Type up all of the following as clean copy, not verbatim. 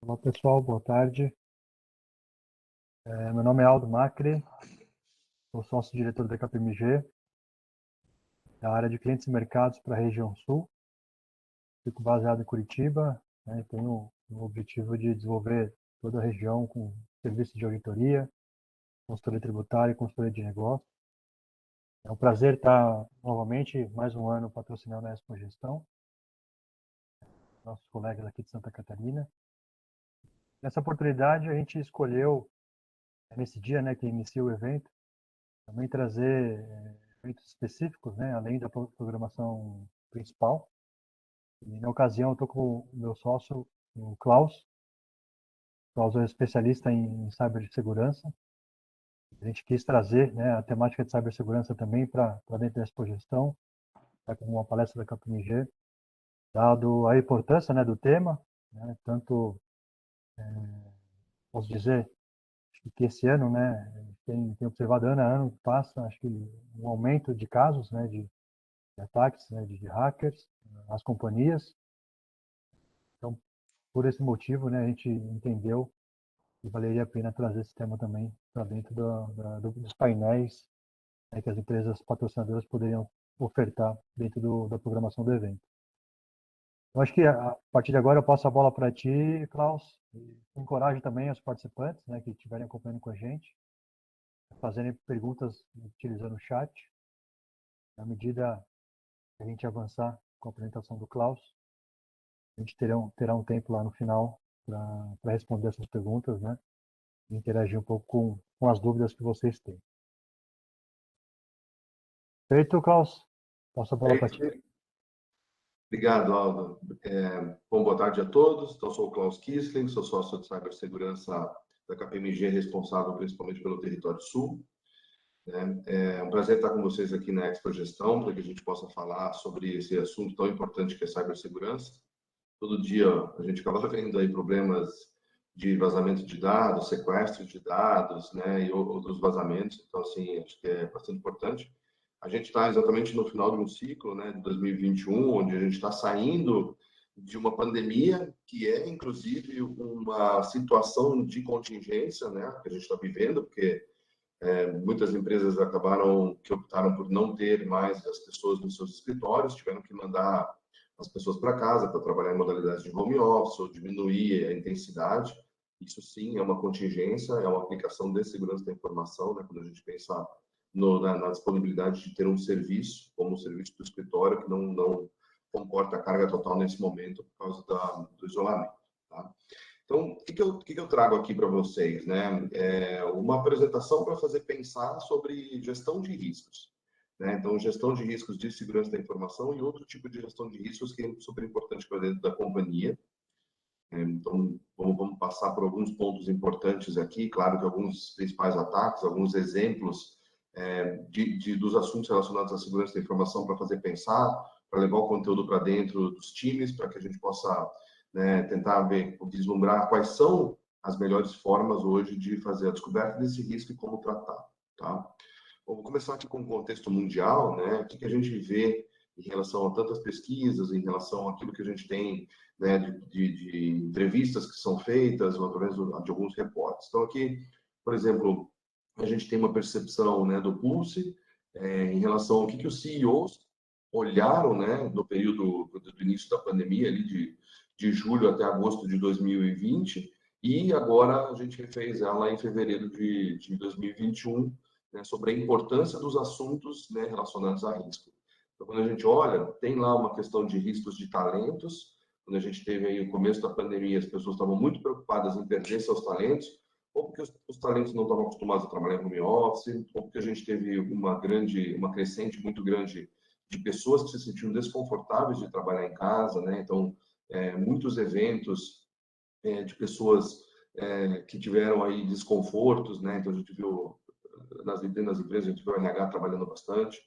Olá pessoal, boa tarde. Meu nome é Aldo Macri, sou sócio-diretor da KPMG, da área de clientes e mercados para a região sul. Fico baseado em Curitiba, né, e tenho o objetivo de desenvolver toda a região com serviços de auditoria, consultoria tributária e consultoria de negócios. É um prazer estar novamente mais um ano patrocinando a Expo Gestão, nossos colegas aqui de Santa Catarina. Nessa oportunidade a gente escolheu, nesse dia, né, que inicia o evento, também trazer eventos específicos, né, além da programação principal. E, na ocasião, eu estou com o meu sócio, o Klaus. O Klaus é especialista em cibersegurança. A gente quis trazer, né, a temática de cibersegurança também para dentro da Expogestão, com uma palestra da KPMG, dado a importância, né, do tema, né, tanto, posso dizer, que esse ano, né, tem observado ano a ano que passa, acho que um aumento de casos, né, de ataques, né, de hackers às companhias. Então, por esse motivo, né, a gente entendeu que valeria a pena trazer esse tema também para dentro dos painéis, né, que as empresas patrocinadoras poderiam ofertar dentro da programação do evento. Eu acho que a partir de agora eu passo a bola para ti, Klaus, e encorajo também os participantes, né, que estiverem acompanhando com a gente, a fazerem perguntas utilizando o chat. À medida que a gente avançar com a apresentação do Klaus, a gente terá um tempo lá no final para responder essas perguntas, né? E interagir um pouco com as dúvidas que vocês têm. Feito, Klaus? Passo a bola para ti. Obrigado, Aldo. Bom, boa tarde a todos. Então, sou o Klaus Kissling, sou sócio de cibersegurança da KPMG, responsável principalmente pelo Território Sul. É um prazer estar com vocês aqui na Expo Gestão, para que a gente possa falar sobre esse assunto tão importante que é cibersegurança. Todo dia a gente acaba vendo aí problemas de vazamento de dados, sequestro de dados, né, e outros vazamentos. Então, assim, acho que é bastante importante. A gente está exatamente no final de um ciclo, né, de 2021, onde a gente está saindo de uma pandemia que é, inclusive, uma situação de contingência, né, que a gente está vivendo, porque muitas empresas que optaram por não ter mais as pessoas nos seus escritórios, tiveram que mandar as pessoas para casa para trabalhar em modalidades de home office ou diminuir a intensidade. Isso sim é uma contingência, é uma aplicação de segurança da informação, né? Quando a gente pensa na disponibilidade de ter um serviço, como o serviço do escritório, que não comporta a carga total nesse momento por causa do isolamento. Tá? Então, o que eu trago aqui para vocês? Né? Uma apresentação para fazer pensar sobre gestão de riscos. Né? Então, gestão de riscos de segurança da informação e outro tipo de gestão de riscos que é super importante para dentro da companhia. Então, vamos passar por alguns pontos importantes aqui. Claro que alguns principais ataques, alguns exemplos dos assuntos relacionados à segurança da informação para fazer pensar, para levar o conteúdo para dentro dos times, para que a gente possa, né, tentar vislumbrar quais são as melhores formas hoje de fazer a descoberta desse risco e como tratar. Tá? Vou começar aqui com o contexto mundial, né? O que a gente vê em relação a tantas pesquisas, em relação àquilo que a gente tem, né, de entrevistas que são feitas, ou através de alguns reportes. Então, aqui, por exemplo, a gente tem uma percepção, né, do Pulse em relação ao que os CEOs olharam, né, no período do início da pandemia, ali de julho até agosto de 2020, e agora a gente fez ela em fevereiro de 2021, né, sobre a importância dos assuntos, né, relacionados a risco. Então, quando a gente olha, tem lá uma questão de riscos de talentos. Quando a gente teve aí o começo da pandemia, as pessoas estavam muito preocupadas em perder seus talentos, ou porque os talentos não estavam acostumados a trabalhar em home office, ou porque a gente teve uma crescente muito grande de pessoas que se sentiam desconfortáveis de trabalhar em casa, né? Então, muitos eventos de pessoas que tiveram aí desconfortos, né? Então, a gente viu nas empresas, a gente viu o RH trabalhando bastante.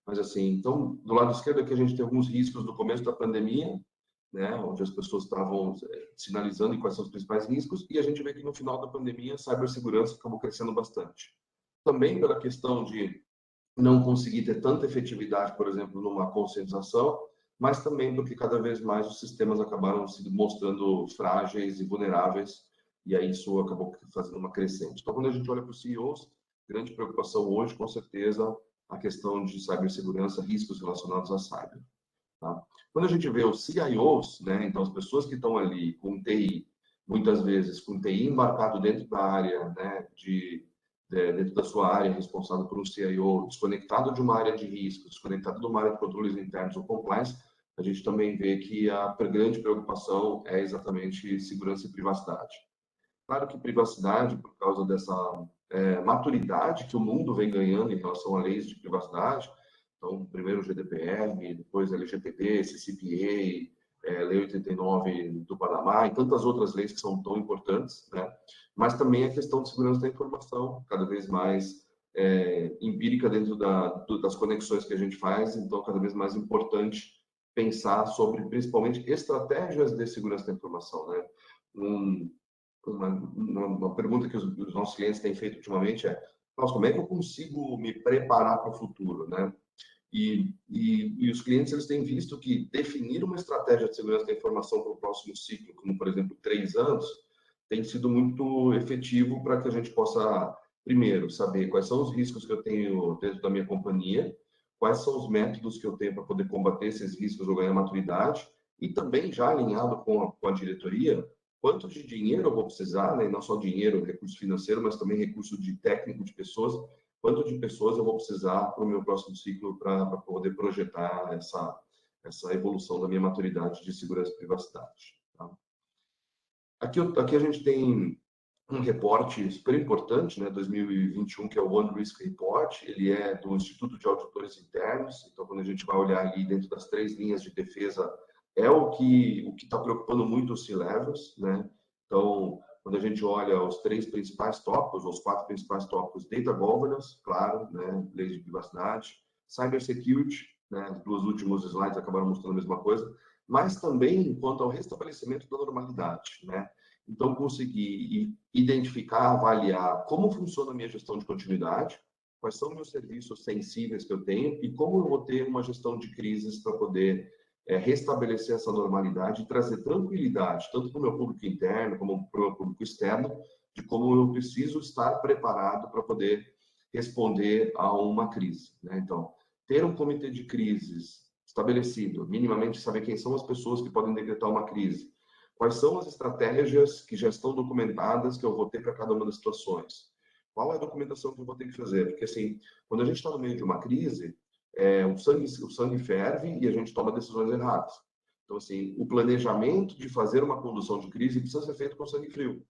Mas, assim, então, do lado esquerdo aqui a gente tem alguns riscos do começo da pandemia, né, onde as pessoas estavam sinalizando quais são os principais riscos, e a gente vê que no final da pandemia a cibersegurança acabou crescendo bastante. Também pela questão de não conseguir ter tanta efetividade, por exemplo, numa conscientização, mas também porque cada vez mais os sistemas acabaram se mostrando frágeis e vulneráveis, e aí isso acabou fazendo uma crescente. Então, quando a gente olha para os CEOs, grande preocupação hoje, com certeza, a questão de cibersegurança, riscos relacionados a cyber. Tá? Quando a gente vê os CIOs, né, então as pessoas que estão ali com TI, muitas vezes com TI embarcado dentro da área, né, dentro da sua área, responsável por um CIO, desconectado de uma área de risco, desconectado de uma área de controles internos ou compliance, a gente também vê que a grande preocupação é exatamente segurança e privacidade. Claro que privacidade, por causa dessa maturidade que o mundo vem ganhando em relação a leis de privacidade, então, primeiro o GDPR, depois a LGPD, CCPA, Lei 89 do Panamá e tantas outras leis que são tão importantes, né? Mas também a questão de segurança da informação, cada vez mais empírica dentro das conexões que a gente faz, então cada vez mais importante pensar sobre, principalmente, estratégias de segurança da informação, né? Uma pergunta que os nossos clientes têm feito ultimamente é: nossa, como é que eu consigo me preparar para o futuro, né? E os clientes eles têm visto que definir uma estratégia de segurança da informação para o próximo ciclo, como por exemplo 3 anos, tem sido muito efetivo para que a gente possa, primeiro, saber quais são os riscos que eu tenho dentro da minha companhia, quais são os métodos que eu tenho para poder combater esses riscos ou ganhar maturidade, e também já alinhado com a diretoria, quanto de dinheiro eu vou precisar, né? Não só dinheiro, recurso financeiro, mas também recurso de técnico de pessoas, quanto de pessoas eu vou precisar para o meu próximo ciclo para poder projetar essa evolução da minha maturidade de segurança e privacidade. Tá? Aqui a gente tem um reporte super importante, né, 2021, que é o One Risk Report. Ele é do Instituto de Auditores Internos. Então, quando a gente vai olhar ali dentro das 3 linhas de defesa, é o que está preocupando muito os C-Levels, né? Então, quando a gente olha os 3 principais tópicos, os 4 principais tópicos: Data Governance, claro, né, leis de privacidade; Cyber Security, né, os 2 últimos slides acabaram mostrando a mesma coisa, mas também quanto ao restabelecimento da normalidade, né? Então, conseguir identificar, avaliar como funciona a minha gestão de continuidade, quais são meus serviços sensíveis que eu tenho e como eu vou ter uma gestão de crises para poder restabelecer essa normalidade e trazer tranquilidade, tanto para o meu público interno como para o meu público externo, de como eu preciso estar preparado para poder responder a uma crise, né? Então, ter um comitê de crises estabelecido, minimamente saber quem são as pessoas que podem decretar uma crise, quais são as estratégias que já estão documentadas que eu vou ter para cada uma das situações, qual é a documentação que eu vou ter que fazer, porque assim, quando a gente está no meio de uma crise, o sangue ferve e a gente toma decisões erradas. Então, assim, o planejamento de fazer uma condução de crise precisa ser feito com sangue frio.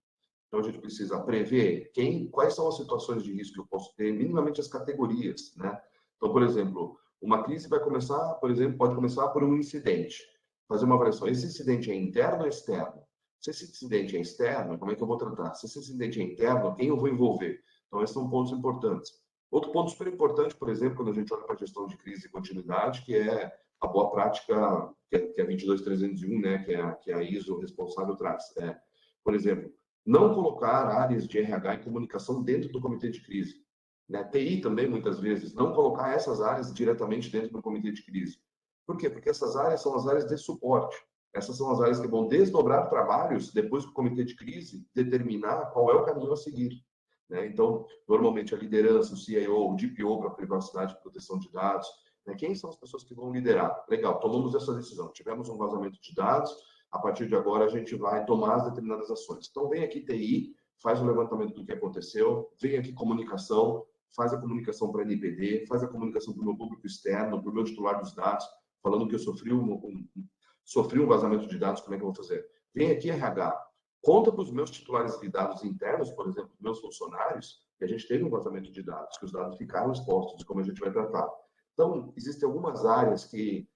Então, a gente precisa prever quais são as situações de risco que eu posso ter, minimamente as categorias, né? Então, por exemplo, uma crise vai começar, por exemplo, pode começar por um incidente. Fazer uma avaliação: esse incidente é interno ou externo? Se esse incidente é externo, como é que eu vou tratar? Se esse incidente é interno, quem eu vou envolver? Então, esses são pontos importantes. Outro ponto super importante, por exemplo, quando a gente olha para a gestão de crise e continuidade, que é a boa prática, que é a 22301, né, que a ISO responsável traz. Por exemplo, não colocar áreas de RH e comunicação dentro do comitê de crise. Né? TI também, muitas vezes, não colocar essas áreas diretamente dentro do comitê de crise. Por quê? Porque essas áreas são as áreas de suporte. Essas são as áreas que vão desdobrar trabalhos depois do comitê de crise determinar qual é o caminho a seguir. Né? Então, normalmente a liderança, o CIO, o DPO para privacidade e proteção de dados, né? Quem são as pessoas que vão liderar? Legal, tomamos essa decisão, tivemos um vazamento de dados, a partir de agora a gente vai tomar as determinadas ações. Então, vem aqui TI, faz o levantamento do que aconteceu, vem aqui comunicação, faz a comunicação para a NPD, faz a comunicação para o meu público externo, para o meu titular dos dados, falando que eu sofri um vazamento de dados, como é que eu vou fazer? Vem aqui RH, conta para os meus titulares de dados internos, por exemplo, meus funcionários, que a gente teve um vazamento de dados, que os dados ficaram expostos, e como a gente vai tratar. Então, existem algumas áreas que,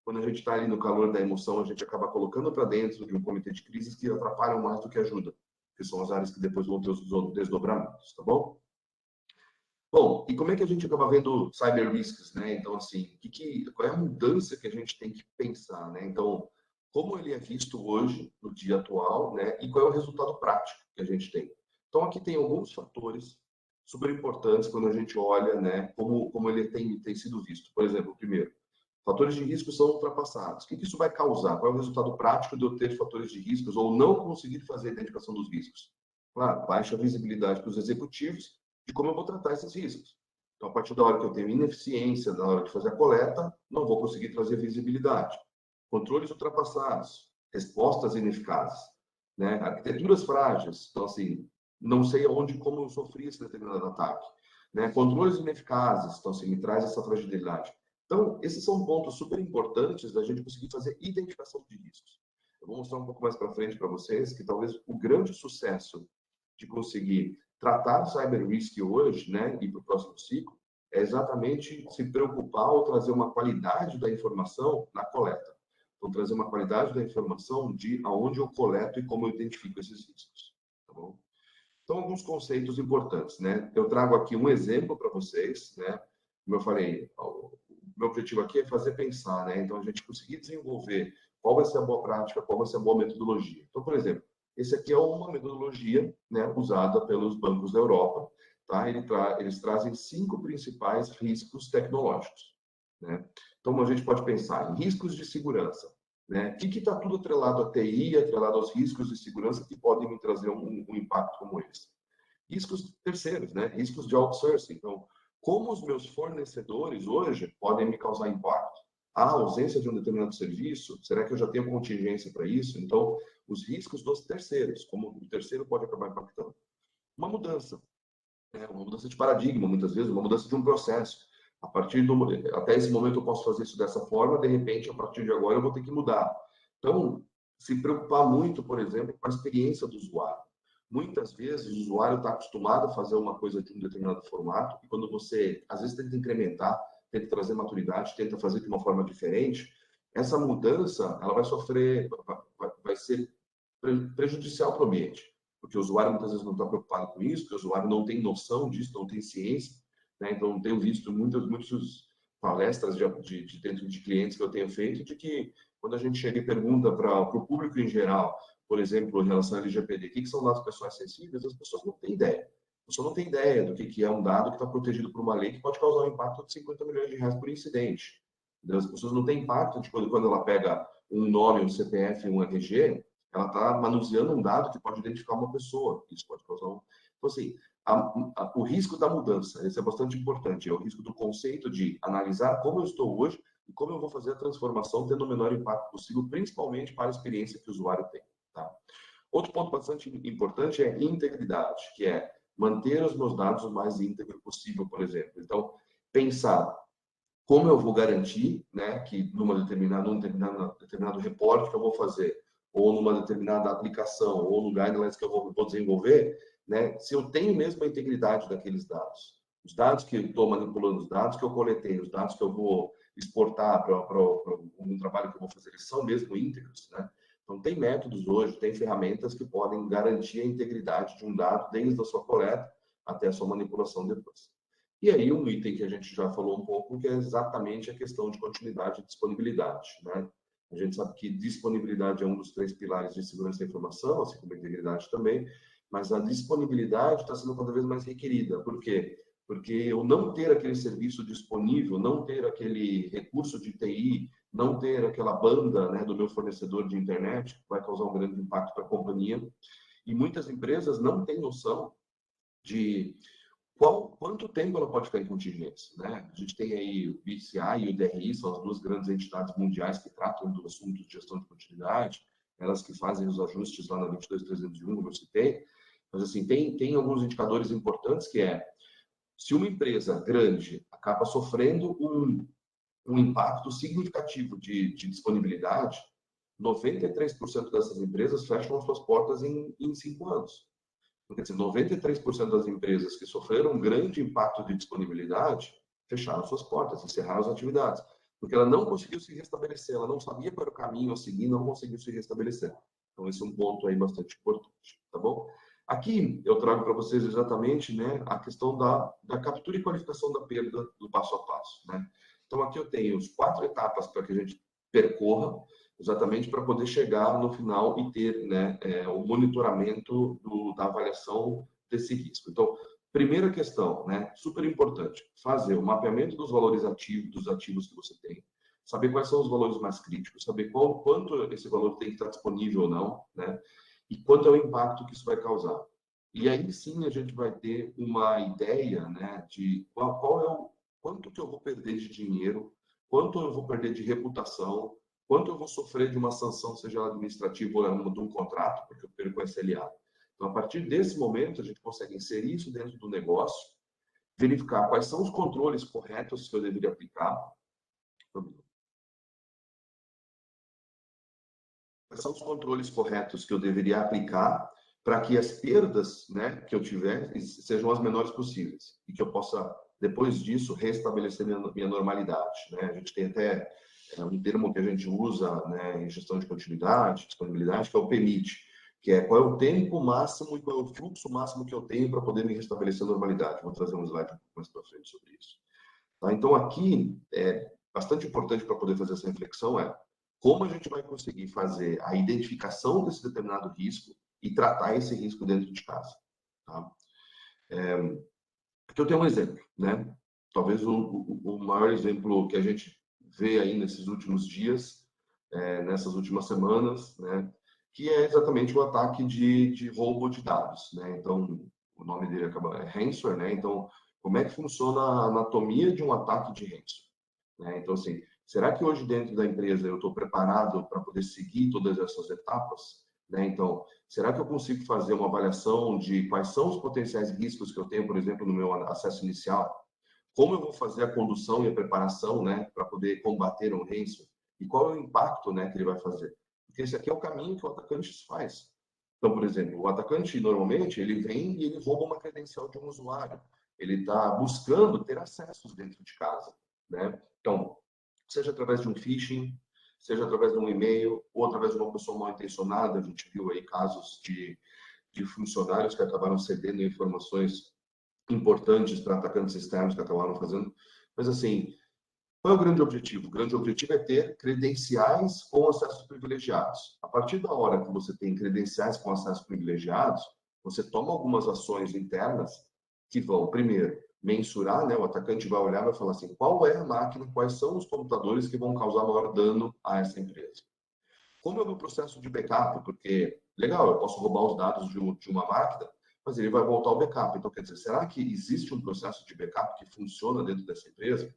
quando a gente está ali no calor da emoção, a gente acaba colocando para dentro de um comitê de crises que atrapalham mais do que ajudam, que são as áreas que depois vão ter os desdobramentos, tá bom? Bom, e como é que a gente acaba vendo cyber risks, né? Então, assim, qual é a mudança que a gente tem que pensar, né? Então, como ele é visto hoje, no dia atual, né? E qual é o resultado prático que a gente tem. Então, aqui tem alguns fatores super importantes quando a gente olha, né? Como ele tem sido visto. Por exemplo, primeiro, Fatores de risco são ultrapassados. O que isso vai causar? Qual é o resultado prático de eu ter fatores de riscos ou não conseguir fazer a identificação dos riscos? Claro, baixa visibilidade para os executivos de como eu vou tratar esses riscos. Então, a partir da hora que eu tenho ineficiência na hora de fazer a coleta, não vou conseguir trazer visibilidade. Controles ultrapassados, respostas ineficazes, né? Arquiteturas frágeis. Então, assim, não sei aonde, como eu sofri esse determinado ataque. Né? Controles ineficazes. Então, assim, me traz essa fragilidade. Então, esses são pontos super importantes da gente conseguir fazer identificação de riscos. Eu vou mostrar um pouco mais para frente para vocês que talvez o grande sucesso de conseguir tratar o cyber risk hoje, né, e para o próximo ciclo, é exatamente se preocupar ou trazer uma qualidade da informação na coleta. Então, trazer uma qualidade da informação de aonde eu coleto e como eu identifico esses riscos. Tá bom? Então, alguns conceitos importantes, né? Eu trago aqui um exemplo para vocês, né? Como eu falei, o meu objetivo aqui é fazer pensar, né? Então, a gente conseguir desenvolver qual vai ser a boa prática, qual vai ser a boa metodologia. Então, por exemplo, esse aqui é uma metodologia, né, usada pelos bancos da Europa, tá? Eles trazem 5 principais riscos tecnológicos, né? Então, a gente pode pensar em riscos de segurança, né? O que está tudo atrelado à TI, atrelado aos riscos de segurança que podem me trazer um impacto como esse? Riscos terceiros, né? Riscos de outsourcing. Então, como os meus fornecedores hoje podem me causar impacto? A ausência de um determinado serviço, será que eu já tenho contingência para isso? Então, os riscos dos terceiros, como o terceiro pode acabar impactando. Uma mudança, né? Uma mudança de paradigma, muitas vezes, uma mudança de um processo. Até esse momento eu posso fazer isso dessa forma, de repente, a partir de agora eu vou ter que mudar. Então, se preocupar muito, por exemplo, com a experiência do usuário. Muitas vezes o usuário está acostumado a fazer uma coisa de um determinado formato e quando você, às vezes, tenta incrementar, tenta trazer maturidade, tenta fazer de uma forma diferente, essa mudança ela vai sofrer, vai ser prejudicial para o ambiente, porque o usuário muitas vezes não está preocupado com isso, porque o usuário não tem noção disso, não tem ciência, né? Então, tenho visto muitas palestras de dentro de clientes que eu tenho feito de que quando a gente chega e pergunta para o público em geral, por exemplo, em relação ao LGPD, o que são dados pessoais sensíveis, as pessoas não têm ideia. A pessoa não tem ideia do que é um dado que está protegido por uma lei que pode causar um impacto de 50 milhões de reais por incidente. As pessoas não têm impacto de quando ela pega um nome, um CPF, um RG, ela está manuseando um dado que pode identificar uma pessoa. Isso pode causar um... Então, assim, o risco da mudança, esse é bastante importante. É o risco do conceito de analisar como eu estou hoje e como eu vou fazer a transformação tendo o menor impacto possível, principalmente para a experiência que o usuário tem. Tá? Outro ponto bastante importante é integridade, que é manter os meus dados o mais íntegro possível, por exemplo. Então, pensar como eu vou garantir, né, que num determinado reporte que eu vou fazer, ou numa determinada aplicação, ou no guidelines que eu vou desenvolver, né, se eu tenho mesmo a integridade daqueles dados. Os dados que eu estou manipulando, os dados que eu coletei, os dados que eu vou exportar para um trabalho que eu vou fazer, eles são mesmo íntegros, né? Então, tem métodos hoje, tem ferramentas que podem garantir a integridade de um dado desde a sua coleta até a sua manipulação depois. E aí, um item que a gente já falou um pouco, que é exatamente a questão de continuidade e disponibilidade, né? A gente sabe que disponibilidade é um dos 3 pilares de segurança da informação, assim como a integridade também, mas a disponibilidade está sendo cada vez mais requerida. Por quê? Porque eu não ter aquele serviço disponível, não ter aquele recurso de TI, não ter aquela banda, né, do meu fornecedor de internet, vai causar um grande impacto para a companhia. E muitas empresas não têm noção de quanto tempo ela pode ficar em contingência, né? A gente tem aí o BCI e o DRI, são as 2 grandes entidades mundiais que tratam do assunto de gestão de continuidade, elas que fazem os ajustes lá na 22301, como eu citei. Mas, assim, tem alguns indicadores importantes que é, se uma empresa grande acaba sofrendo um impacto significativo de disponibilidade, 93% dessas empresas fecham as suas portas em 5 anos. Quer dizer, 93% das empresas que sofreram um grande impacto de disponibilidade fecharam suas portas, encerraram as atividades, porque ela não conseguiu se restabelecer, ela não sabia qual era o caminho a seguir, não conseguiu se restabelecer. Então, esse é um ponto aí bastante importante, tá bom? Aqui eu trago para vocês exatamente, né, a questão da captura e qualificação da perda do passo a passo, né? Então, aqui eu tenho as 4 etapas para que a gente percorra, exatamente para poder chegar no final e ter, né, o monitoramento da avaliação desse risco. Então, primeira questão, né, super importante, fazer o mapeamento dos valores ativos, dos ativos que você tem, saber quais são os valores mais críticos, saber quanto esse valor tem que estar disponível ou não, né? E quanto é o impacto que isso vai causar. E aí sim a gente vai ter uma ideia, né, de quanto que eu vou perder de dinheiro, quanto eu vou perder de reputação, quanto eu vou sofrer de uma sanção, seja ela administrativa ou de um contrato, porque eu perco o SLA. Então, a partir desse momento, a gente consegue inserir isso dentro do negócio, verificar quais são os controles corretos que eu deveria aplicar. Quais são os controles corretos que eu deveria aplicar para que as perdas, né, que eu tiver sejam as menores possíveis e que eu possa, depois disso, restabelecer minha normalidade, né? A gente tem até um termo que a gente usa, né, em gestão de continuidade, disponibilidade, que é o PMIT, que é qual é o tempo máximo e qual é o fluxo máximo que eu tenho para poder me restabelecer a normalidade. Vou trazer um slide um pouco mais para frente sobre isso. Tá? Então, aqui, é bastante importante para poder fazer essa reflexão como a gente vai conseguir fazer a identificação desse determinado risco e tratar esse risco dentro de casa. Tá? Aqui eu tenho um exemplo, né? Talvez o maior exemplo que a gente vê aí nesses últimos dias, nessas últimas semanas, né? Que é exatamente o ataque de roubo de dados, né? Então, o nome dele é ransomware, né? Então, como é que funciona a anatomia de um ataque de ransomware? Né? Então, assim, será que hoje dentro da empresa eu estou preparado para poder seguir todas essas etapas? Né? Então, será que eu consigo fazer uma avaliação de quais são os potenciais riscos que eu tenho, por exemplo, no meu acesso inicial? Como eu vou fazer a condução e a preparação, né, para poder combater um ransomware? E qual é o impacto, né, que ele vai fazer? Porque esse aqui é o caminho que o atacante faz. Então, por exemplo, o atacante, normalmente, ele vem e ele rouba uma credencial de um usuário. Ele está buscando ter acessos dentro de casa, né? Então, seja através de um phishing, seja através de um e-mail, ou através de uma pessoa mal intencionada. A gente viu aí casos de funcionários que acabaram cedendo informações importantes para atacantes externos que acabaram fazendo. Mas, assim, qual é o grande objetivo? O grande objetivo é ter credenciais com acessos privilegiados. A partir da hora que você tem credenciais com acessos privilegiados, você toma algumas ações internas que vão, primeiro, mensurar, né? O atacante vai olhar e vai falar assim, qual é a máquina, quais são os computadores que vão causar maior dano a essa empresa. Como é o meu processo de backup? Porque, legal, eu posso roubar os dados de uma máquina, mas ele vai voltar ao backup. Então, quer dizer, será que existe um processo de backup que funciona dentro dessa empresa?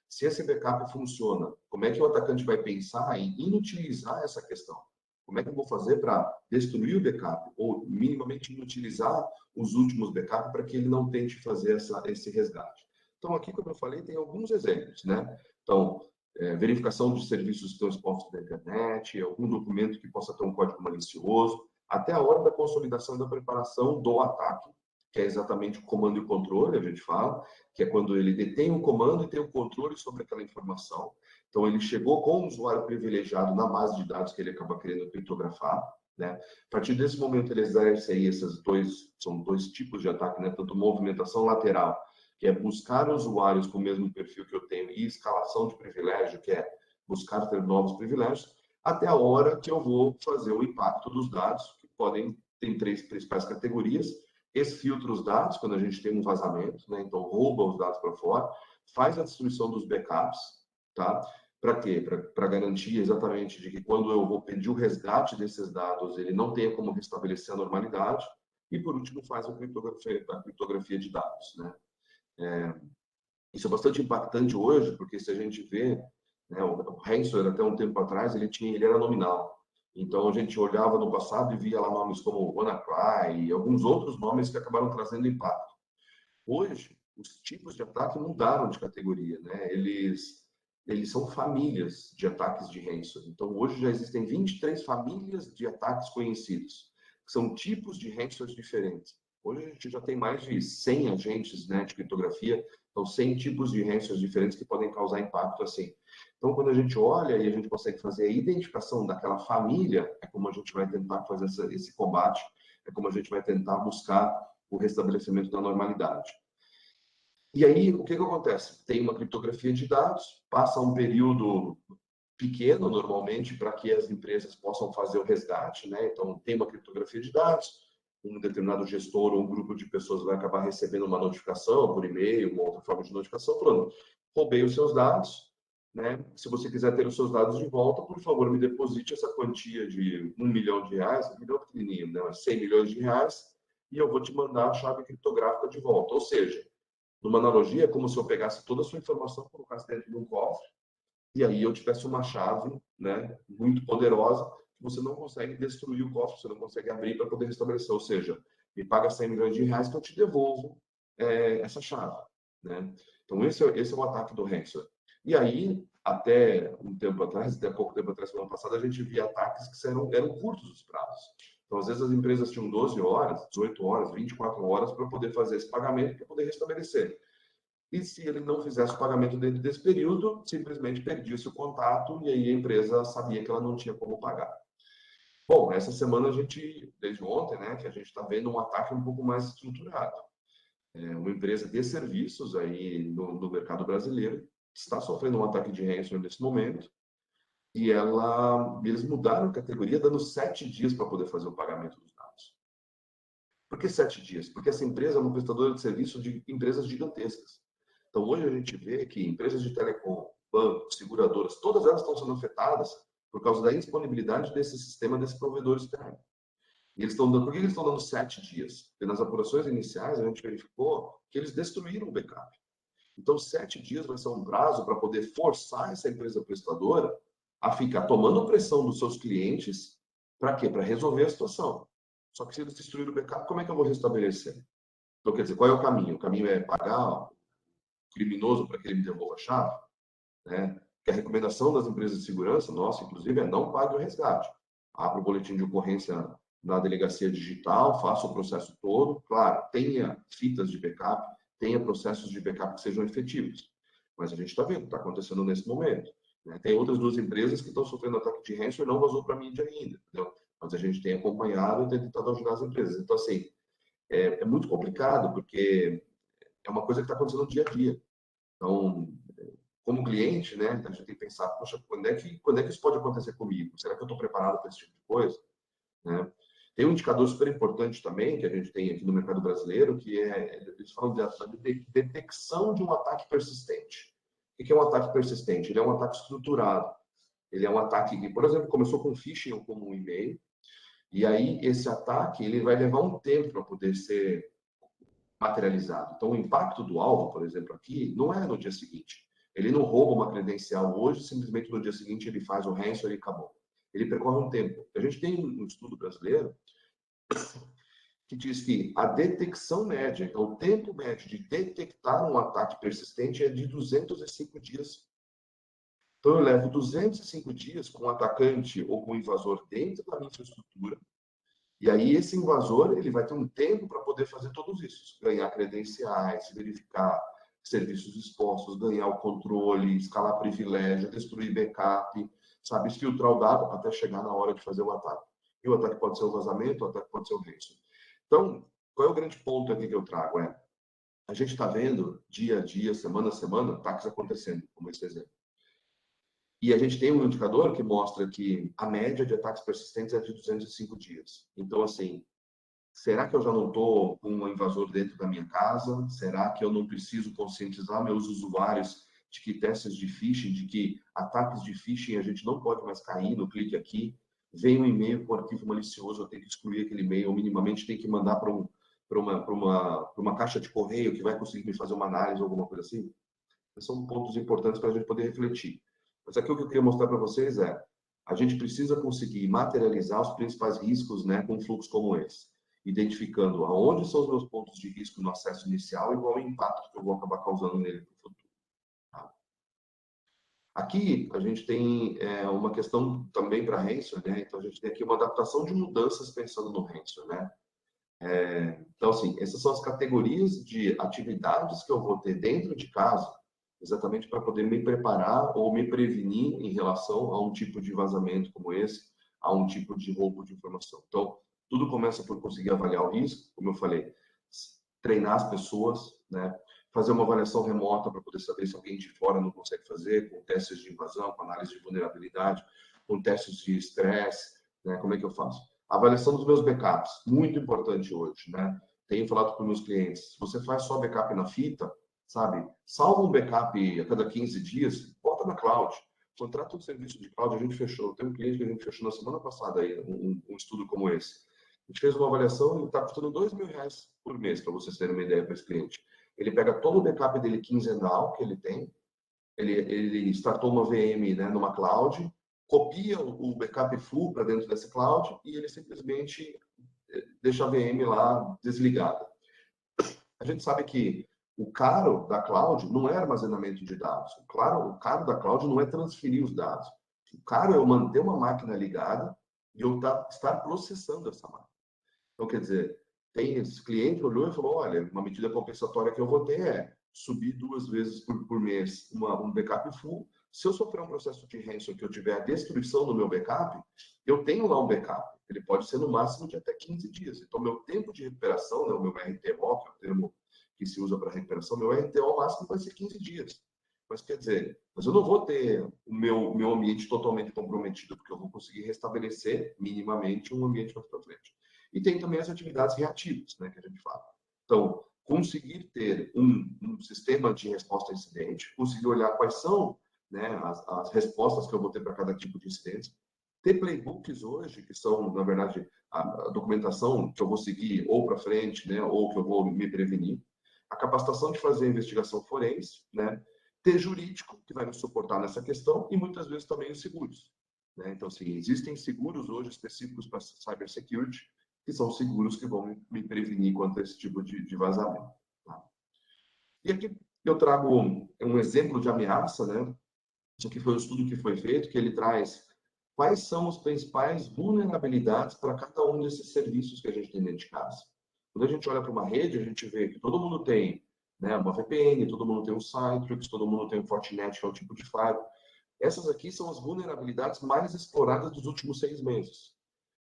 Se esse backup funciona, como é que o atacante vai pensar em inutilizar essa questão? Como é que eu vou fazer para destruir o backup ou minimamente inutilizar os últimos backups para que ele não tente fazer esse resgate? Então, aqui, como eu falei, tem alguns exemplos, né? Então, verificação de serviços que estão expostos na internet, algum documento que possa ter um código malicioso, até a hora da consolidação e da preparação do ataque, que é exatamente o comando e controle, a gente fala, que é quando ele detém o comando e tem o controle sobre aquela informação. Então, ele chegou com um usuário privilegiado na base de dados que ele acaba querendo criptografar, né? A partir desse momento, ele exerce aí são dois tipos de ataque, né? Tanto movimentação lateral, que é buscar usuários com o mesmo perfil que eu tenho, e escalação de privilégio, que é buscar ter novos privilégios, até a hora que eu vou fazer o impacto dos dados, que tem três principais categorias. Exfiltra os dados, quando a gente tem um vazamento, né? Então rouba os dados para fora, faz a destruição dos backups, tá? Para quê? Para garantir exatamente de que quando eu vou pedir o resgate desses dados, ele não tenha como restabelecer a normalidade. E, por último, faz a criptografia de dados, né? Isso é bastante impactante hoje, porque se a gente vê, né, o ransomware até um tempo atrás, ele era nominal. Então a gente olhava no passado e via lá nomes como WannaCry e alguns outros nomes que acabaram trazendo impacto. Hoje, os tipos de ataque mudaram de categoria, né? Eles são famílias de ataques de ransomware. Então hoje já existem 23 famílias de ataques conhecidos, que são tipos de ransomware diferentes. Hoje a gente já tem mais de 100 agentes, né, de criptografia, então 100 tipos de ransomware diferentes que podem causar impacto assim. Então, quando a gente olha e a gente consegue fazer a identificação daquela família, é como a gente vai tentar fazer esse combate, é como a gente vai tentar buscar o restabelecimento da normalidade. E aí, o que acontece? Tem uma criptografia de dados, passa um período pequeno, normalmente, para que as empresas possam fazer o resgate, né? Então, tem uma criptografia de dados, um determinado gestor ou um grupo de pessoas vai acabar recebendo uma notificação por e-mail, uma outra forma de notificação, falando, roubei os seus dados, né? Se você quiser ter os seus dados de volta, por favor, me deposite essa quantia de R$ 1 milhão, R$ 1 milhão pequenininho, né? 100 milhões de reais, e eu vou te mandar a chave criptográfica de volta. Ou seja, numa analogia, é como se eu pegasse toda a sua informação, colocasse dentro de um cofre, e aí eu tivesse uma chave, né, muito poderosa, que você não consegue destruir o cofre, você não consegue abrir para poder restabelecer. Ou seja, me paga 100 milhões de reais que eu te devolvo essa chave, né? Então, esse é o ataque do ransomware. E aí, até um tempo atrás, até pouco tempo atrás, semana passada, a gente via ataques que eram curtos os prazos. Então, às vezes, as empresas tinham 12 horas, 18 horas, 24 horas para poder fazer esse pagamento, para poder restabelecer. E se ele não fizesse o pagamento dentro desse período, simplesmente perdia-se o contato e aí a empresa sabia que ela não tinha como pagar. Bom, essa semana a gente, desde ontem, né, que a gente está vendo um ataque um pouco mais estruturado. Uma empresa de serviços aí no mercado brasileiro está sofrendo um ataque de ransomware nesse momento e eles mudaram a categoria, dando 7 dias para poder fazer o pagamento dos dados. Por que 7 dias? Porque essa empresa é uma prestadora de serviço de empresas gigantescas. Então, hoje a gente vê que empresas de telecom, bancos, seguradoras, todas elas estão sendo afetadas por causa da indisponibilidade desse sistema, desse provedor externo. E eles estão dando, por que eles estão dando 7 dias? Porque nas apurações iniciais a gente verificou que eles destruíram o backup. Então, 7 dias vai ser um prazo para poder forçar essa empresa prestadora a ficar tomando pressão dos seus clientes. Para quê? Para resolver a situação. Só que se eles destruíram o backup, como é que eu vou restabelecer? Então, quer dizer, qual é o caminho? O caminho é pagar o criminoso para que ele me devolva a chave? Né? Que a recomendação das empresas de segurança, nossa, inclusive, é não pague o resgate. Abra o boletim de ocorrência na delegacia digital, faça o processo todo. Claro, tenha fitas de backup, tenha processos de backup que sejam efetivos. Mas a gente está vendo, está acontecendo nesse momento. Né? Tem outras 2 empresas que estão sofrendo ataque de ransomware e não vazou para a mídia ainda. Entendeu? Mas a gente tem acompanhado e tem tentado ajudar as empresas. Então, assim, é muito complicado, porque é uma coisa que está acontecendo no dia a dia. Então, como cliente, né, a gente tem que pensar, poxa, quando é que isso pode acontecer comigo? Será que eu estou preparado para esse tipo de coisa? Né? Tem um indicador super importante também, que a gente tem aqui no mercado brasileiro, que eles falam de detecção de um ataque persistente. O que é um ataque persistente? Ele é um ataque estruturado. Ele é um ataque que, por exemplo, começou com phishing ou com um e-mail, e aí esse ataque ele vai levar um tempo para poder ser materializado. Então, o impacto do alvo, por exemplo, aqui, não é no dia seguinte. Ele não rouba uma credencial hoje, simplesmente no dia seguinte ele faz o ransomware e acabou. Ele percorre um tempo. A gente tem um estudo brasileiro que diz que a detecção média, então o tempo médio de detectar um ataque persistente é de 205 dias. Então, eu levo 205 dias com o atacante ou com o invasor dentro da minha infraestrutura. E aí esse invasor ele vai ter um tempo para poder fazer todos isso, ganhar credenciais, verificar serviços expostos, ganhar o controle, escalar privilégio, destruir backup, sabe, filtrar o dado até chegar na hora de fazer o ataque. E o ataque pode ser o vazamento, o ataque pode ser o ransomware. Então, qual é o grande ponto aqui que eu trago? A gente está vendo dia a dia, semana a semana, ataques acontecendo, como esse exemplo. E a gente tem um indicador que mostra que a média de ataques persistentes é de 205 dias. Então, assim, será que eu já não estou com um invasor dentro da minha casa? Será que eu não preciso conscientizar meus usuários de que testes de phishing, de que ataques de phishing a gente não pode mais cair no clique aqui? Vem um e-mail com arquivo malicioso, eu tenho que excluir aquele e-mail, ou minimamente tenho que mandar para uma caixa de correio que vai conseguir me fazer uma análise ou alguma coisa assim? Esses são pontos importantes para a gente poder refletir. Mas aqui o que eu queria mostrar para vocês a gente precisa conseguir materializar os principais riscos, né, com fluxos como esse, identificando aonde são os meus pontos de risco no acesso inicial e qual é o impacto que eu vou acabar causando nele no futuro. Tá? Aqui a gente tem uma questão também para ransomware, né? Então a gente tem aqui uma adaptação de mudanças pensando no ransomware, né? Então, assim, essas são as categorias de atividades que eu vou ter dentro de casa, exatamente para poder me preparar ou me prevenir em relação a um tipo de vazamento como esse, a um tipo de roubo de informação. Então, tudo começa por conseguir avaliar o risco, como eu falei, treinar as pessoas, né? Fazer uma avaliação remota para poder saber se alguém de fora não consegue fazer, com testes de invasão, com análise de vulnerabilidade, com testes de estresse, né? Como é que eu faço? Avaliação dos meus backups, muito importante hoje, né? Tenho falado com meus clientes, se você faz só backup na fita, sabe? Salva um backup a cada 15 dias, bota bota na cloud, contrata um serviço de cloud. A gente fechou, tem um cliente que a gente fechou na semana passada aí, um estudo como esse. A gente fez uma avaliação e está custando R$ 2.000 por mês, para vocês terem uma ideia para esse cliente. Ele pega todo o backup dele quinzenal que ele tem, ele startou uma VM, né, numa cloud, copia o backup full para dentro dessa cloud e ele simplesmente deixa a VM lá desligada. A gente sabe que o caro da cloud não é armazenamento de dados. O caro da cloud não é transferir os dados. O caro é eu manter uma máquina ligada e eu estar processando essa máquina. Então, quer dizer, tem esse cliente olhou e falou, olha, uma medida compensatória que eu vou ter é subir 2 vezes por mês um backup full. Se eu sofrer um processo de ransom que eu tiver a destruição do meu backup, eu tenho lá um backup. Ele pode ser no máximo de até 15 dias. Então, meu tempo de recuperação, né, o meu RTO, que é o termo que se usa para recuperação, meu RTO máximo vai ser 15 dias. Mas quer dizer, mas eu não vou ter o meu ambiente totalmente comprometido, porque eu vou conseguir restabelecer minimamente um ambiente mais para frente. E tem também as atividades reativas, né, que a gente fala. Então, conseguir ter um sistema de resposta a incidente, conseguir olhar quais são, né, as respostas que eu vou ter para cada tipo de incidente, ter playbooks hoje, que são, na verdade, a documentação que eu vou seguir ou para frente, né, ou que eu vou me prevenir, a capacitação de fazer a investigação forense, né, ter jurídico, que vai nos suportar nessa questão, e muitas vezes também os seguros. Né? Então, assim, existem seguros hoje específicos para cybersecurity, que são seguros que vão me prevenir contra esse tipo de vazamento. Tá? E aqui eu trago um exemplo de ameaça, né? Isso aqui foi um estudo que foi feito, que ele traz quais são as principais vulnerabilidades para cada um desses serviços que a gente tem dentro de casa. Quando a gente olha para uma rede, a gente vê que todo mundo tem, né, uma VPN, todo mundo tem um Citrix, todo mundo tem um Fortinet, que é um tipo de firewall. Essas aqui são as vulnerabilidades mais exploradas dos últimos 6 meses.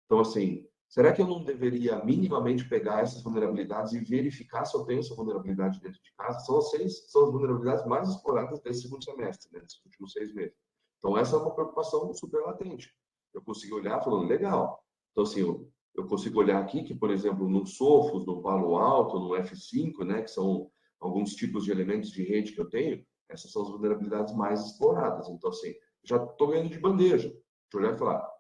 Então, assim, será que eu não deveria minimamente pegar essas vulnerabilidades e verificar se eu tenho essa vulnerabilidade dentro de casa? São as vulnerabilidades mais exploradas desse segundo semestre, né, desses últimos 6 meses. Então, essa é uma preocupação super latente. Eu consigo olhar falando, legal. Então, assim, eu consigo olhar aqui que, por exemplo, no Sophos, no Palo Alto, no F5, né, que são alguns tipos de elementos de rede que eu tenho, essas são as vulnerabilidades mais exploradas. Então, assim, já estou ganhando de bandeja de olhar e falar,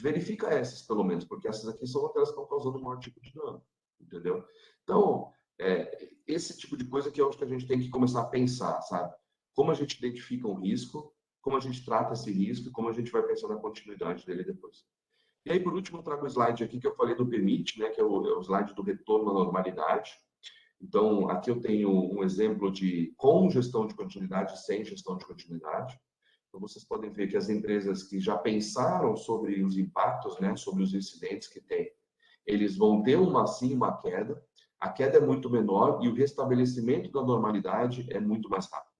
verifica essas pelo menos, porque essas aqui são aquelas que estão causando o maior tipo de dano, entendeu? Então, esse tipo de coisa que eu acho que a gente tem que começar a pensar, sabe? Como a gente identifica um risco, como a gente trata esse risco e como a gente vai pensar na continuidade dele depois. E aí, por último, eu trago o slide aqui que eu falei do PERMIT, né, que é o slide do retorno à normalidade. Então, aqui eu tenho um exemplo de com gestão de continuidade e sem gestão de continuidade. Então, vocês podem ver que as empresas que já pensaram sobre os impactos, né, sobre os incidentes que tem, eles vão ter sim uma queda. A queda é muito menor e o restabelecimento da normalidade é muito mais rápido.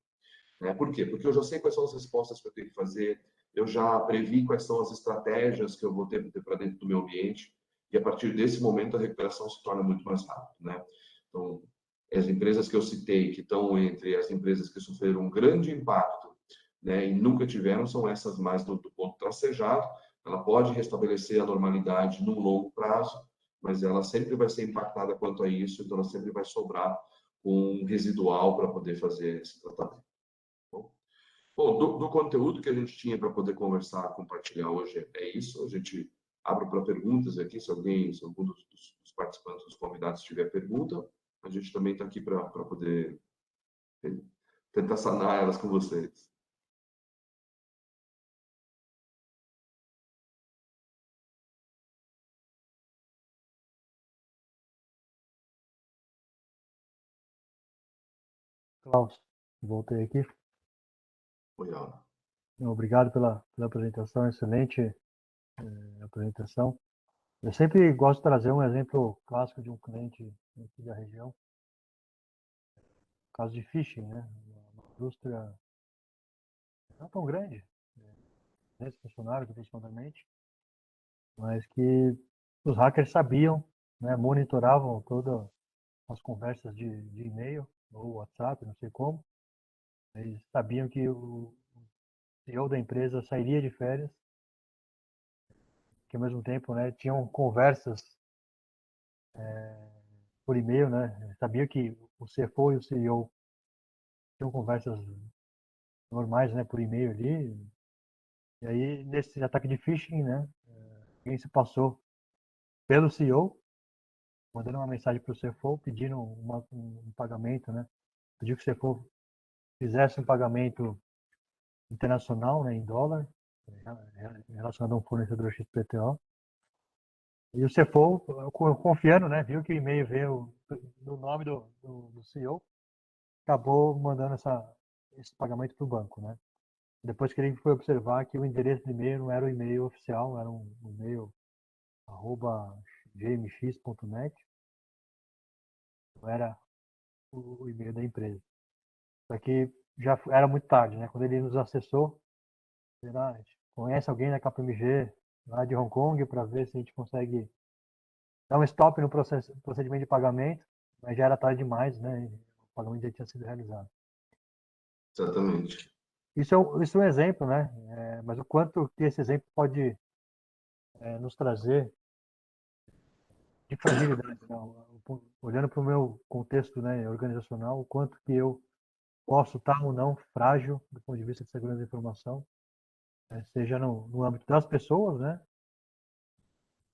Né? Por quê? Porque eu já sei quais são as respostas que eu tenho que fazer, eu já previ quais são as estratégias que eu vou ter para dentro do meu ambiente e a partir desse momento a recuperação se torna muito mais rápida. Né? Então, as empresas que eu citei, que estão entre as empresas que sofreram um grande impacto, né, e nunca tiveram, são essas mais do ponto tracejado. Ela pode restabelecer a normalidade num longo prazo, mas ela sempre vai ser impactada quanto a isso, então ela sempre vai sobrar um residual para poder fazer esse tratamento. Bom, do conteúdo que a gente tinha para poder conversar, compartilhar hoje, é isso. A gente abre para perguntas aqui, se algum dos participantes, dos convidados tiver pergunta, a gente também está aqui para poder tentar sanar elas com vocês. Klaus, voltei aqui. Oi, Ana. Obrigado pela apresentação, excelente apresentação. Eu sempre gosto de trazer um exemplo clássico de um cliente aqui da região, caso de phishing, né? Uma indústria não tão grande, 10 funcionários aproximadamente, mas que os hackers sabiam, né, monitoravam todas as conversas de e-mail ou WhatsApp, não sei como. Eles sabiam que o CEO da empresa sairia de férias, que ao mesmo tempo, né, tinham conversas por e-mail, né? Sabia que o CFO e o CEO tinham conversas normais, né, por e-mail ali. E aí, nesse ataque de phishing, né, alguém se passou pelo CEO, mandando uma mensagem para o CFO pedindo um pagamento, né? Pediu que o CFO fizesse um pagamento internacional, né, em dólar, relacionado a um fornecedor XPTO. E o CFO, confiando, né, viu que o e-mail veio no nome do CEO, acabou mandando esse pagamento para o banco, né? Depois que ele foi observar que o endereço de e-mail não era o e-mail oficial, era um e-mail @gmx.net, não era o e-mail da empresa. Só que já era muito tarde, né? Quando ele nos acessou, ele, a gente conhece alguém da KPMG lá de Hong Kong para ver se a gente consegue dar um stop no procedimento de pagamento, mas já era tarde demais, né? O pagamento já tinha sido realizado. Exatamente. Isso é um exemplo, né? Mas o quanto que esse exemplo pode nos trazer de fragilidade, né? Olhando para o meu contexto, né, organizacional, o quanto que eu posso estar ou não frágil do ponto de vista de segurança da informação, seja no âmbito das pessoas, né?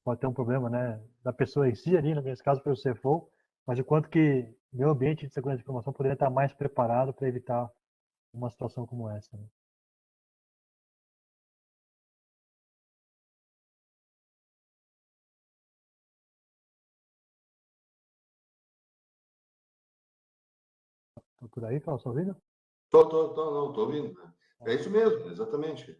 Pode ter um problema, né, da pessoa em si ali, nesse caso pelo CFO, mas o quanto que meu ambiente de segurança da informação poderia estar mais preparado para evitar uma situação como essa, né? Tá por aí, Carlos, tá ouvindo? Não, tô ouvindo. É isso mesmo, exatamente.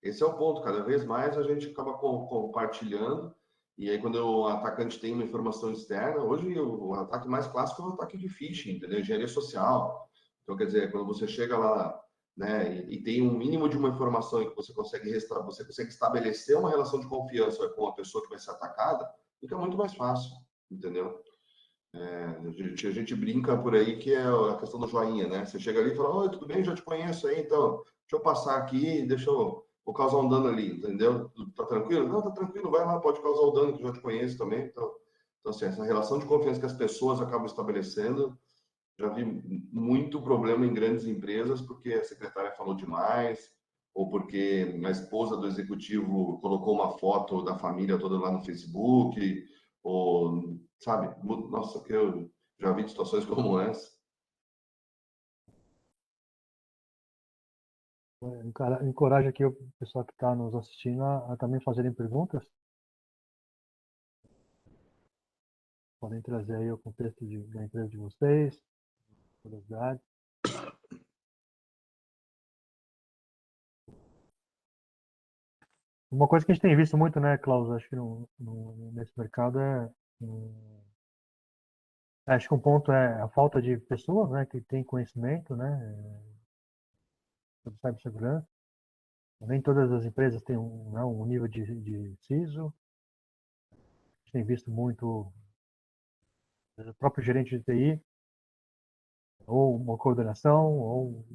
Esse é o ponto. Cada vez mais a gente acaba compartilhando, e aí quando o atacante tem uma informação externa, hoje o ataque mais clássico é o ataque de phishing, entendeu? Engenharia social. Então, quer dizer, quando você chega lá, né, e tem um mínimo de uma informação em que você consegue estabelecer uma relação de confiança com a pessoa que vai ser atacada, fica muito mais fácil, entendeu? A gente brinca por aí que é a questão do joinha, né? Você chega ali e fala, oi, tudo bem? Já te conheço aí, então, deixa eu passar aqui, vou causar um dano ali, entendeu? Tá tranquilo? Não, tá tranquilo, vai lá, pode causar o dano que eu já te conheço também. Então assim, essa relação de confiança que as pessoas acabam estabelecendo, já vi muito problema em grandes empresas porque a secretária falou demais, ou porque a esposa do executivo colocou uma foto da família toda lá no Facebook, ou, sabe, nossa, que eu já vi situações como essa. Encorajo aqui o pessoal que está nos assistindo a também fazerem perguntas. Podem trazer aí o contexto da empresa de vocês, curiosidade. Uma coisa que a gente tem visto muito, né, Klaus, acho que nesse mercado acho que um ponto é a falta de pessoas, né, que têm conhecimento, né, sobre cibersegurança. Nem todas as empresas têm né, um nível de CISO. A gente tem visto muito o próprio gerente de TI, ou uma coordenação, ou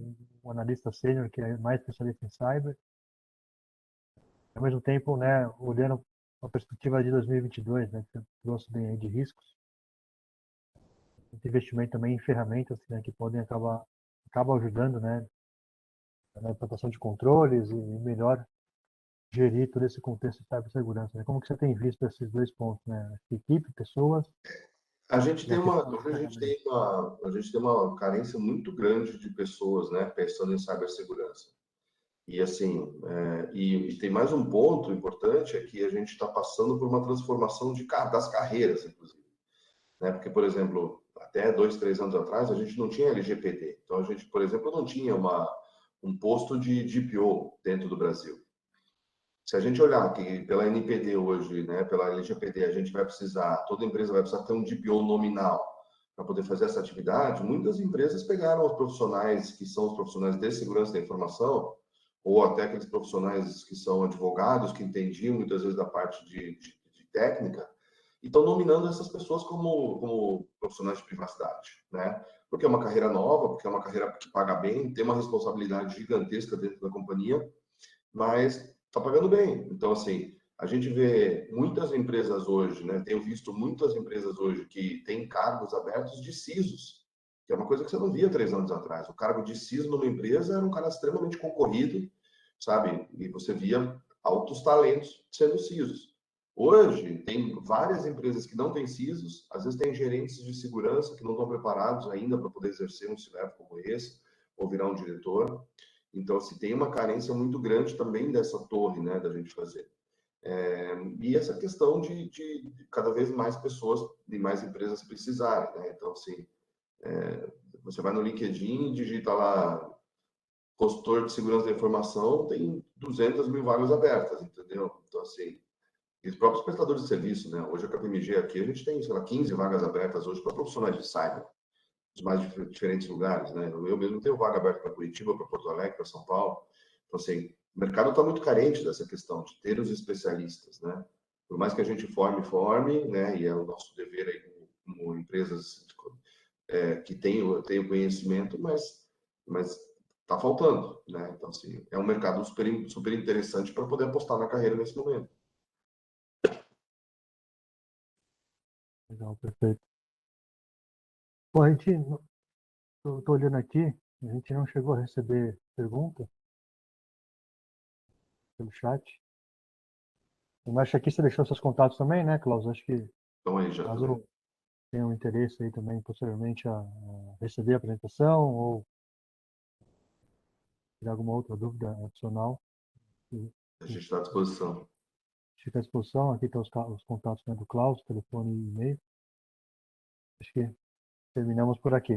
um analista sênior que é mais especialista em cyber. Ao mesmo tempo, né, olhando a perspectiva de 2022, né, que você trouxe bem aí de riscos, muito investimento também em ferramentas, né, que podem acabam ajudando, né, na implantação de controles e melhor gerir todo esse contexto de cibersegurança, né? Como que você tem visto esses dois pontos, né? Equipe, pessoas A gente e a tem uma, questão das hoje ferramentas. a gente tem uma carência muito grande de pessoas, né, pensando em cibersegurança. E assim, e tem mais um ponto importante, é que a gente está passando por uma transformação das carreiras, inclusive, né? Porque, por exemplo, até 2, 3 anos atrás, a gente não tinha LGPD. Então, a gente, por exemplo, não tinha um posto de DPO dentro do Brasil. Se a gente olhar que pela NPD hoje, né, pela LGPD, a gente vai precisar, toda empresa vai precisar ter um DPO nominal para poder fazer essa atividade, muitas empresas pegaram os profissionais que são os profissionais de segurança da informação, ou até aqueles profissionais que são advogados, que entendiam muitas vezes da parte de técnica, e estão nominando essas pessoas como profissionais de privacidade, né? Porque é uma carreira nova, porque é uma carreira que paga bem, tem uma responsabilidade gigantesca dentro da companhia, mas está pagando bem. Então, assim, a gente vê muitas empresas hoje, né? Tenho visto muitas empresas hoje que têm cargos abertos de CISOs, que é uma coisa que você não via 3 anos atrás. O cargo de CISO numa empresa era um cara extremamente concorrido, sabe? E você via altos talentos sendo CISOs. Hoje, tem várias empresas que não têm CISOs, às vezes tem gerentes de segurança que não estão preparados ainda para poder exercer um C-Level como esse, ou virar um diretor. Então, assim, tem uma carência muito grande também dessa torre, né, da gente fazer. E essa questão de cada vez mais pessoas e mais empresas precisarem, né? Então, assim, você vai no LinkedIn e digita lá consultor de segurança da informação, tem 200 mil vagas abertas, entendeu? Então, assim, e os próprios prestadores de serviço, né? Hoje a KPMG aqui, a gente tem, sei lá, 15 vagas abertas hoje para profissionais de cyber, dos mais diferentes lugares, né? Eu mesmo tenho vaga aberta para Curitiba, para Porto Alegre, para São Paulo. Então, assim, o mercado está muito carente dessa questão de ter os especialistas, né? Por mais que a gente forme, né? E é o nosso dever aí como empresas que tem o conhecimento, mas está faltando, né? Então, assim, é um mercado super interessante para poder apostar na carreira nesse momento. Legal, perfeito. Bom, eu tô olhando aqui, a gente não chegou a receber pergunta pelo chat. Eu acho que aqui você deixou seus contatos também, né, Klaus? Acho que Então, aí já também. caso tenha um interesse aí também, posteriormente, a receber a apresentação ou tiver alguma outra dúvida adicional, A gente está à disposição. fica à disposição. Aqui estão os contatos, né, do Klaus, telefone e e-mail. Acho que terminamos por aqui.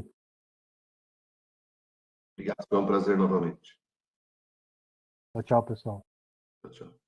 Obrigado, foi um prazer novamente. Tchau, tchau, pessoal. Tchau, tchau.